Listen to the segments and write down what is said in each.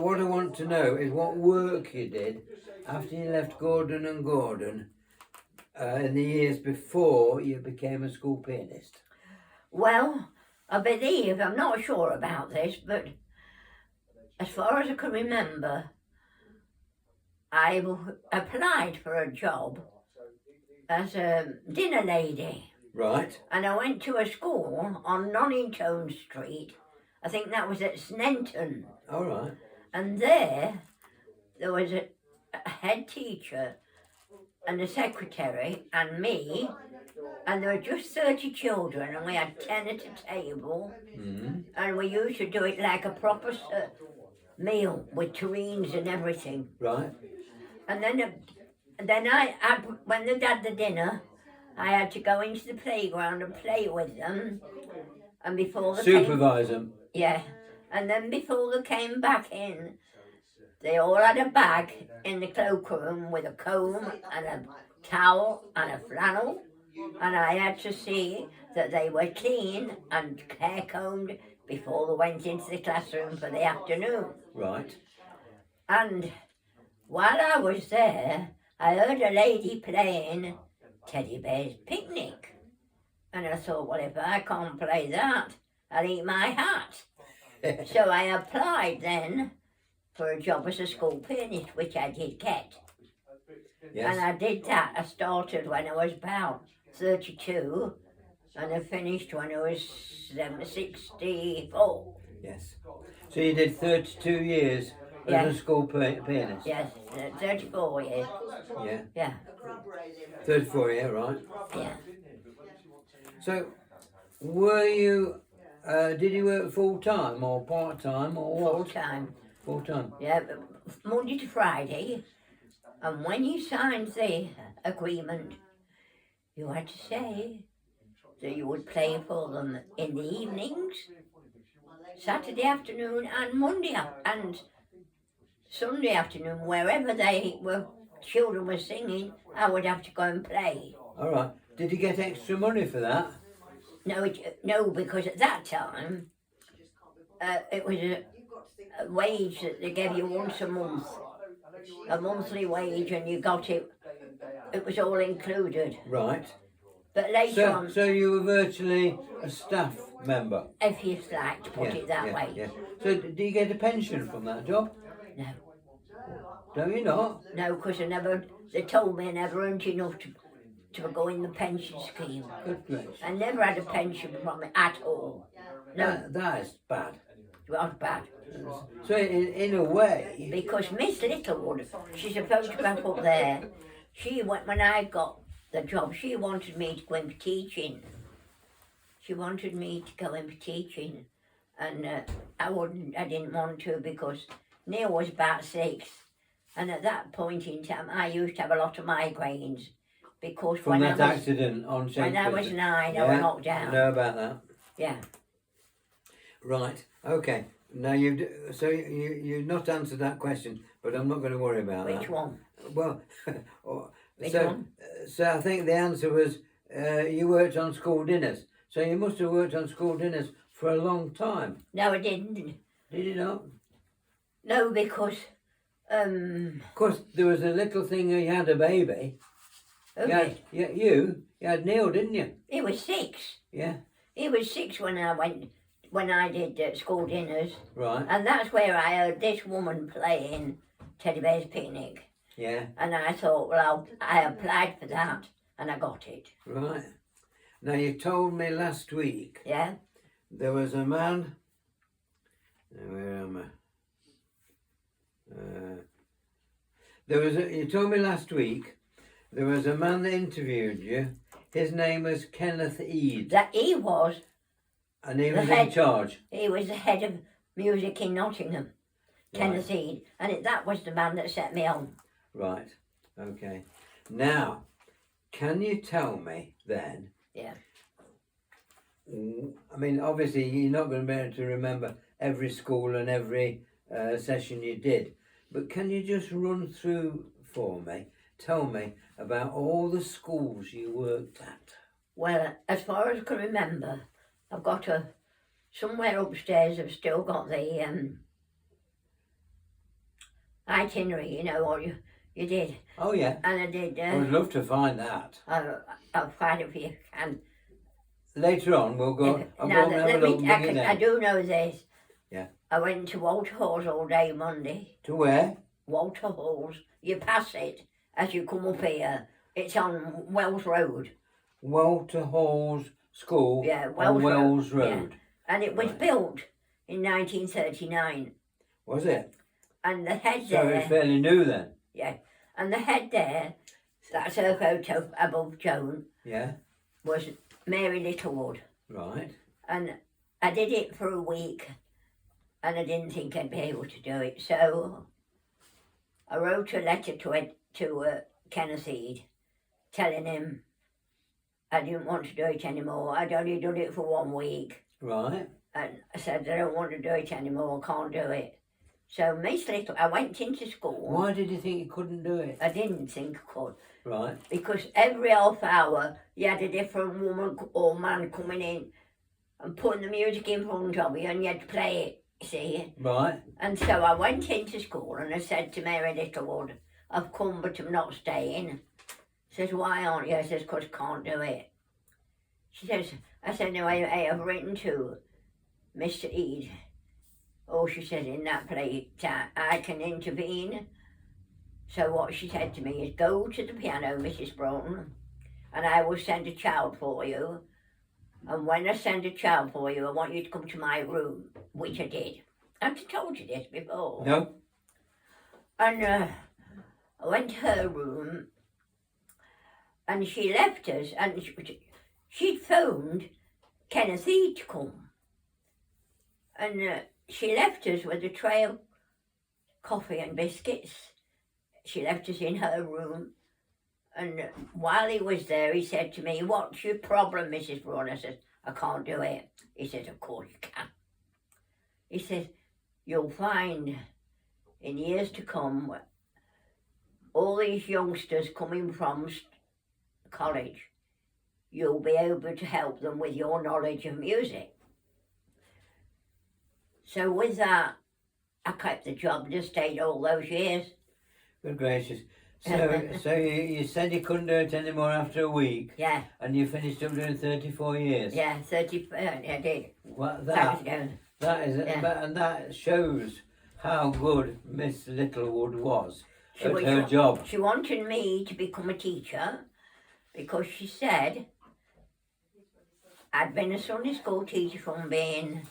What I want to know is what work you did after you left Gordon and Gordon in the years before you became a school pianist. Well, I believe, I'm not sure about this, but as far as I can remember, I applied for a job as a dinner lady. Right. And I went to a school on Nottingham Street. I think that was at Sneinton. All right. And there was a head teacher and a secretary and me, and there were just 30 children, and we had 10 at a table, and we used to do it like a proper meal with tureens and everything. Right. And then I had, when they'd had the dinner, I had to go into the playground and play with them, and before they supervise them. Yeah, and then before they came back in, they all had a bag in the cloakroom with a comb and a towel and a flannel, and I had to see that they were clean and hair-combed before they went into the classroom for the afternoon. Right. And while I was there, I heard a lady playing Teddy Bear's Picnic, and I thought, well, if I can't play that, I'll eat my hat. So I applied then for a job as a school pianist, which I did get. Yes. And I did that. I started when I was about 32, and I finished when I was 64. Yes. So you did 32 years as a school pianist? Yes, 34 years. Yeah. Yeah. 34, yeah, right. Yeah. So, were you, did you work full-time or part-time or what? Full-time. Full-time? Yeah, Monday to Friday. And when you signed the agreement, you had to say that you would play for them in the evenings, Saturday afternoon and Monday and Sunday afternoon, wherever children were singing, I would have to go and play. All right. Did you get extra money for that? No, because at that time, it was a wage that they gave you once a month, a monthly wage, and you got it. It was all included. Right. But later on... So you were virtually a staff member? If you like to put it that way. Yeah. So do you get a pension from that job? No. Do you not? No, because they told me I never earned enough to go in the pension scheme. Good gracious. I never had a pension from it at all. No. That is bad. It was bad. So in a way... Because Miss Littlewood, she's a photograph up there, when I got the job, she wanted me to go in for teaching. She wanted me to go in for teaching. And I didn't want to because Neil was about 6. And at that point in time, I used to have a lot of migraines. Because from that accident on Shakespeare. When I was 9, I was knocked down. I know about that. Yeah. Right. Okay. Now you've not answered that question, but I'm not going to worry about that. Which one? Well, Which one? So I think the answer was you worked on school dinners. So you must have worked on school dinners for a long time. No, I didn't. Did you not? No, because... Of course, there was a little thing you had a baby. Okay. You had Neil, didn't you? He was 6. Yeah. He was 6 when I did school dinners. Right. And that's where I heard this woman playing Teddy Bear's Picnic. Yeah. And I thought, well, I applied for that and I got it. Right. Now you told me last week. Yeah. There was a man. Where am I? You told me last week there was a man that interviewed you. His name was Kenneth Eade. That he was. And he was in charge. He was the head of music in Nottingham, Kenneth Eade. And that was the man that set me on. Right. Okay. Now, can you tell me then? Yeah. I mean, obviously you're not going to be able to remember every school and every session you did. But can you just run through for me, tell me about all the schools you worked at? Well, as far as I can remember, I've got somewhere upstairs I've still got the itinerary, you know, or you did. Oh yeah. And I did. I would love to find that. I'll find it if you can. Later on, we'll go. I'll Now, go and have a look. I do know this. Yeah. I went to Walter Hall's all day Monday. To where? Walter Hall's. You pass it as you come up here. It's on Wells Road. Walter Hall's School. Yeah, on Wells Road. Road. Yeah. And it was built in 1939. Was it? And the head So there. it's fairly new then. Yeah. And the head there, that's her photo above Joan, Yeah. was Mary Littlewood. Right. And I did it for a week, and I didn't think I'd be able to do it. So I wrote a letter to Kenneth Eade, telling him I didn't want to do it anymore. I'd only done it for 1 week. Right. And I said, I don't want to do it anymore, I can't do it. So Miss Little, I went into school. Why did you think you couldn't do it? I didn't think I could. Right. Because every half hour you had a different woman or man coming in and putting the music in front of you, and you had to play it, you see. Right. And so I went into school and I said to Mary Littlewood, I've come but I'm not staying. She says, why aren't you? I says, because I can't do it. She says, I said, no, I have written to Mr. Eade. Oh, she said, in that place I can intervene. So what she said to me is, go to the piano, Mrs. Broughton, and I will send a child for you. And when I send a child for you, I want you to come to my room, which I did. I've told you this before. No. And I went to her room, and she left us, and she'd phoned Kenneth Eade to come. And she left us with a tray of coffee and biscuits. She left us in her room. And while he was there, he said to me, what's your problem, Mrs. Broughton? I said, I can't do it. He said, of course you can. He said, you'll find in years to come, all these youngsters coming from college, you'll be able to help them with your knowledge of music. So with that, I kept the job and just stayed all those years. Good gracious. So you said you couldn't do it anymore after a week. Yeah. And you finished up doing 34 years. Yeah, 30, I did. Well, That that is, yeah. and that shows how good Miss Littlewood was at was- her job. She wanted me to become a teacher because she said I'd been a Sunday school teacher from being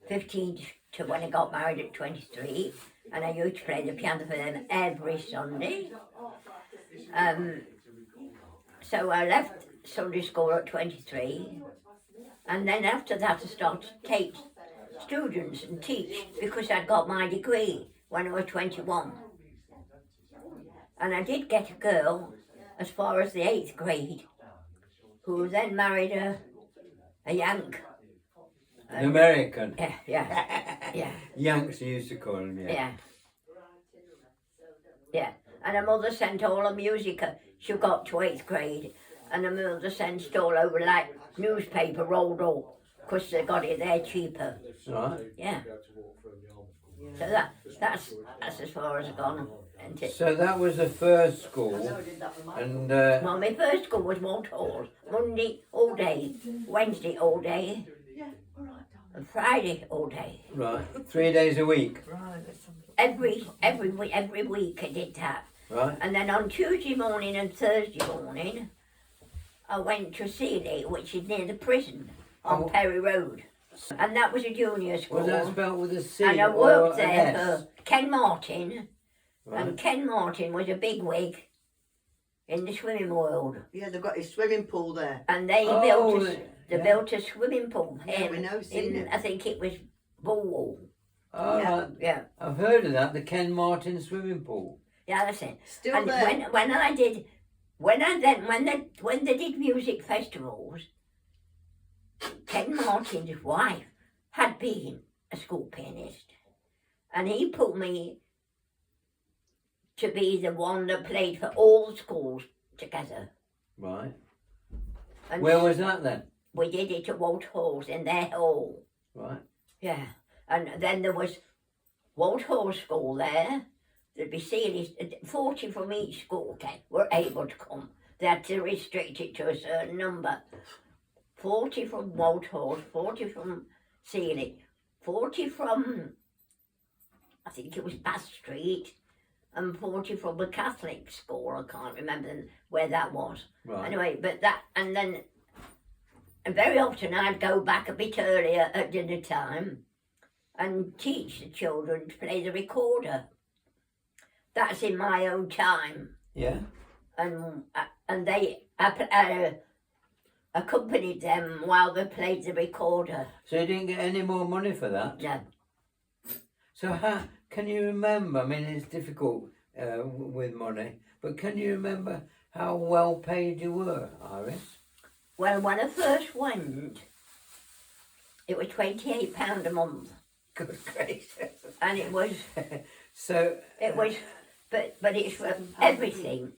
15 to when I got married at 23, and I used to play the piano for them every Sunday. So I left Sunday school at 23, and then after that I started to take students and teach because I'd got my degree when I was 21. And I did get a girl as far as the 8th grade who then married a Yank. An American. Yeah. Yanks you used to call them, yeah. Yeah. And her mother sent all her music. She got to 8th grade, and her mother sent it all over like newspaper rolled up because they got it there cheaper. Right. Yeah. So that's as far as I've gone. Isn't it? So that was the first school, and Well, my first school was Walter Hall. Monday all day, Wednesday all day, and Friday all day. right, 3 days a week. Every week I did that. Right. And then on Tuesday morning and Thursday morning, I went to Sealy, which is near the prison on Oh. Perry Road. And that was a junior school. Was that spelled with a C and I or worked an there S? for Ken Martin. Right. And Ken Martin was a big wig in the swimming world. Yeah, they've got his swimming pool there. And they Oh, they built a swimming pool Yeah, here we know, seen in, it. I think it was Bullwall. Oh, Yeah. right. Yeah, I've heard of that, the Ken Martin swimming pool. yeah, that's it. Still And there. when they did music festivals, Ken Martin's wife had been a school pianist, and he put me to be the one that played for all the schools together. Right. And Where was that then? we did it at Walter Hall's in their hall. Right. Yeah, and then there was Walter Hall School there. there'd be Sealy's, 40 from each school were able to come. They had to restrict it to a certain number. 40 from Walthall, 40 from Sealy, 40 from, I think it was Bath Street, and 40 from the Catholic school. I can't remember where that was. Right. Anyway, but that, and then, and very often I'd go back a bit earlier at dinner time and teach the children to play the recorder. That's in my own time. Yeah. And they accompanied them while they played the recorder. So you didn't get any more money for that? No. So how can you remember? I mean, it's difficult with money, but can you remember how well paid you were, Iris? Well, when I first went, it was £28 a month. Good gracious. And it was, So but it's for everything.